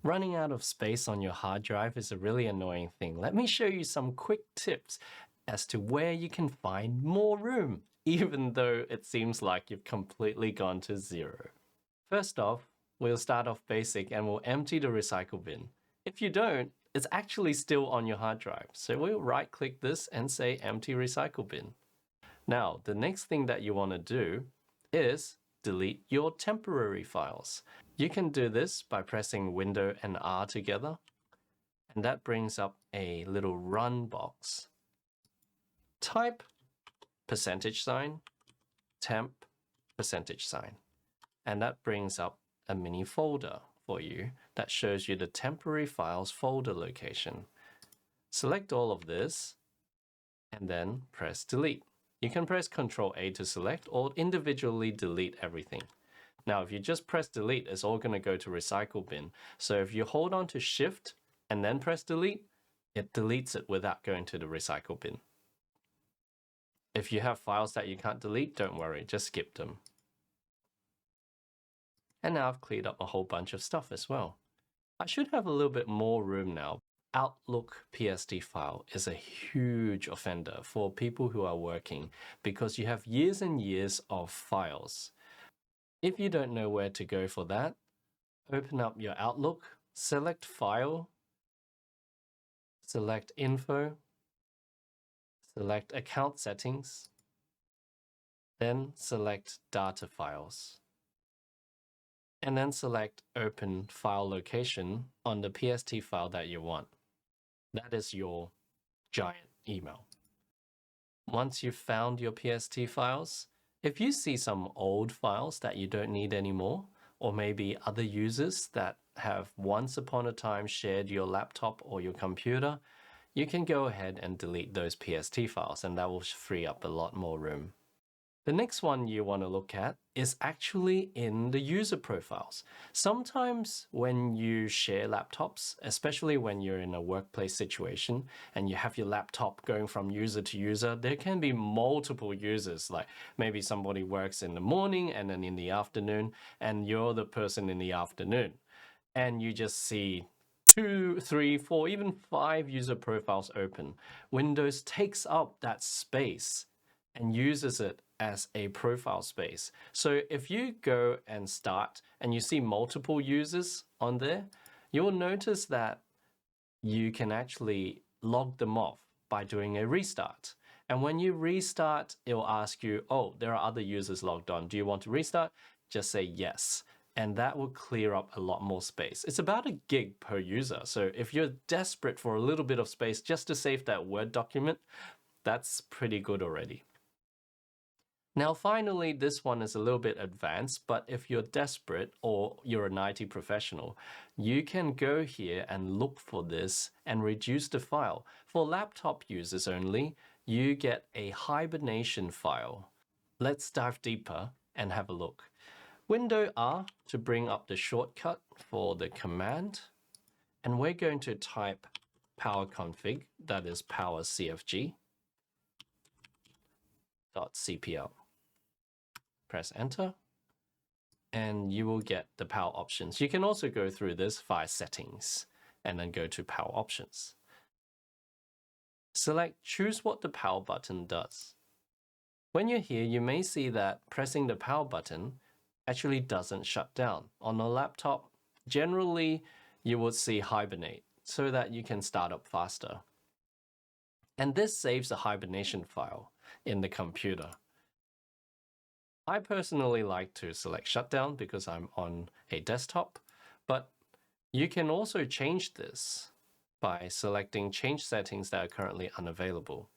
Running out of space on your hard drive is a really annoying thing. Let me show you some quick tips as to where you can find more room, even though it seems like you've completely gone to zero. First off, we'll start off basic and we'll empty the recycle bin. If you don't, it's actually still on your hard drive. So we'll right-click this and say empty recycle bin. Now, the next thing that you want to do is delete your temporary files. You can do this by pressing Window and R together, and that brings up a little run box. Type %, temp %, and that brings up a mini folder for you that shows you the temporary files folder location. Select all of this and then press delete. You can press Ctrl A to select or individually delete everything. Now, if you just press delete, it's all going to go to recycle bin. So if you hold on to Shift and then press delete, it deletes it without going to the recycle bin. If you have files that you can't delete, don't worry, just skip them. And now I've cleared up a whole bunch of stuff as well. I should have a little bit more room now. Outlook PSD file is a huge offender for people who are working because you have years and years of files. If you don't know where to go for that, open up your Outlook, select File, select Info, select Account Settings, then select Data Files, and then select Open File Location on the PST file that you want. That is your giant email. Once you've found your PST files, if you see some old files that you don't need anymore, or maybe other users that have once upon a time shared your laptop or your computer, you can go ahead and delete those PST files, and that will free up a lot more room. The next one you want to look at is actually in the user profiles. Sometimes when you share laptops, especially when you're in a workplace situation and you have your laptop going from user to user, there can be multiple users. Like maybe somebody works in the morning and then in the afternoon, and you're the person in the afternoon. And you just see 2, 3, 4, even 5 user profiles open. Windows takes up that space and uses it as a profile space. So if you go and start and you see multiple users on there, you'll notice that you can actually log them off by doing a restart. And when you restart, it'll ask you, oh, there are other users logged on. Do you want to restart? Just say yes. And that will clear up a lot more space. It's about a gig per user. So if you're desperate for a little bit of space just to save that Word document, that's pretty good already. Now, finally, this one is a little bit advanced, but if you're desperate or you're an IT professional, you can go here and look for this and reduce the file. For laptop users only, you get a hibernation file. Let's dive deeper and have a look. Window R to bring up the shortcut for the command, and we're going to type powerconfig, that is powercfg.cpl. Press enter, and you will get the power options. You can also go through this via settings and then go to power options. Select choose what the power button does. When you're here, you may see that pressing the power button actually doesn't shut down. On a laptop, generally you would see hibernate so that you can start up faster. And this saves a hibernation file in the computer. I personally like to select shutdown because I'm on a desktop, but you can also change this by selecting change settings that are currently unavailable.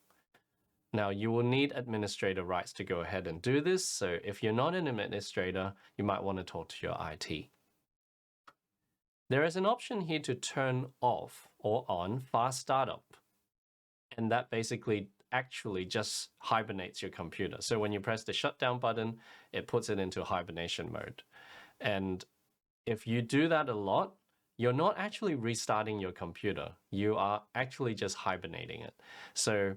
Now, you will need administrator rights to go ahead and do this, so if you're not an administrator, you might want to talk to your IT. There is an option here to turn off or on fast startup, and that basically actually just hibernates your computer. So when you press the shutdown button, it puts it into hibernation mode. And if you do that a lot, you're not actually restarting your computer. You are actually just hibernating it. So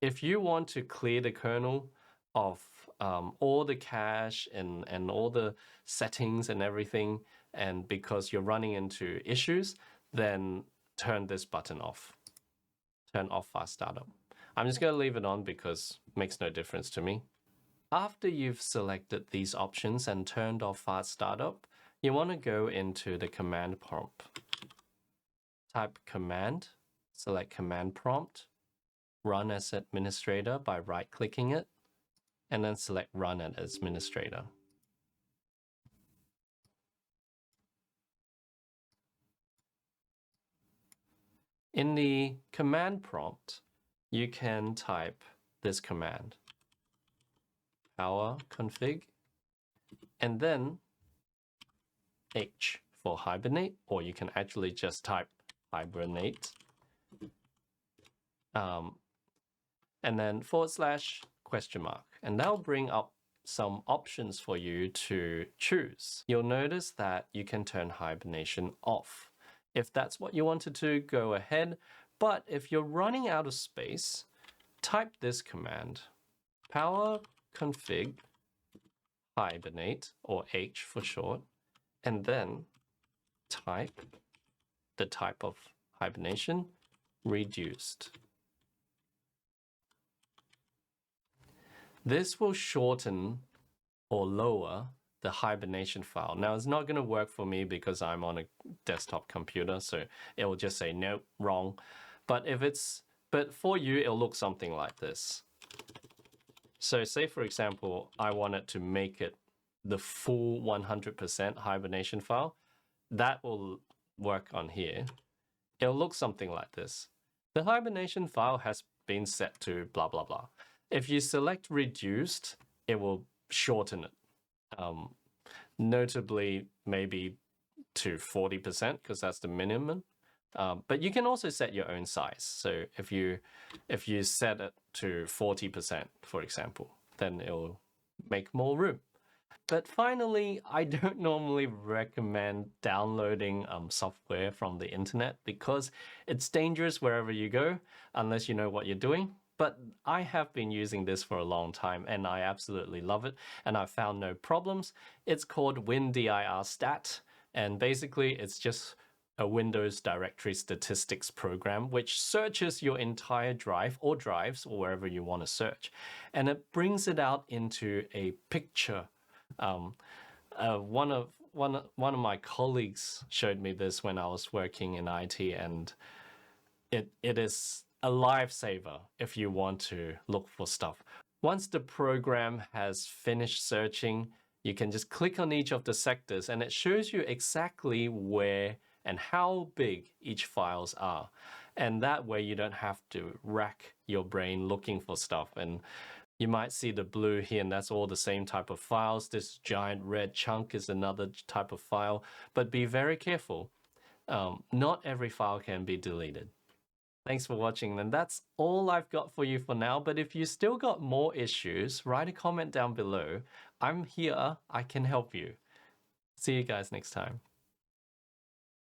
if you want to clear the kernel of all the cache and all the settings and everything, and because you're running into issues, then turn this button off. Turn off fast startup. I'm just going to leave it on because it makes no difference to me. After you've selected these options and turned off fast startup, you want to go into the command prompt. Type command, select command prompt, run as administrator by right-clicking it, and then select run as administrator. In the command prompt, you can type this command, power config, and then H for hibernate, or you can actually just type hibernate. And then /?, and that'll bring up some options for you to choose. You'll notice that you can turn hibernation off. If that's what you wanted to, go ahead. But if you're running out of space, type this command, power config hibernate, or H for short, and then type the type of hibernation, reduced. This will shorten or lower the hibernation file. Now, it's not going to work for me because I'm on a desktop computer, so it will just say, nope, wrong. But for you, it'll look something like this. So say, for example, I wanted to make it the full 100% hibernation file. That will work on here. It'll look something like this. The hibernation file has been set to blah, blah, blah. If you select reduced, it will shorten it. Notably, maybe to 40%, because that's the minimum. But you can also set your own size. So if you set it to 40%, for example, then it'll make more room. But finally, I don't normally recommend downloading software from the internet because it's dangerous wherever you go, unless you know what you're doing. But I have been using this for a long time and I absolutely love it and I've found no problems. It's called WinDirStat, and basically it's just a Windows directory statistics program which searches your entire drive or drives or wherever you want to search, and it brings it out into a picture. One of my colleagues showed me this when I was working in IT, and it is a lifesaver if you want to look for stuff. Once the program has finished searching, you can just click on each of the sectors and it shows you exactly where and how big each files are. And that way you don't have to rack your brain looking for stuff. And you might see the blue here, and that's all the same type of files. This giant red chunk is another type of file, but be very careful. Not every file can be deleted. Thanks for watching, and that's all I've got for you for now. But if you still got more issues, write a comment down below. I'm here, I can help you. See you guys next time.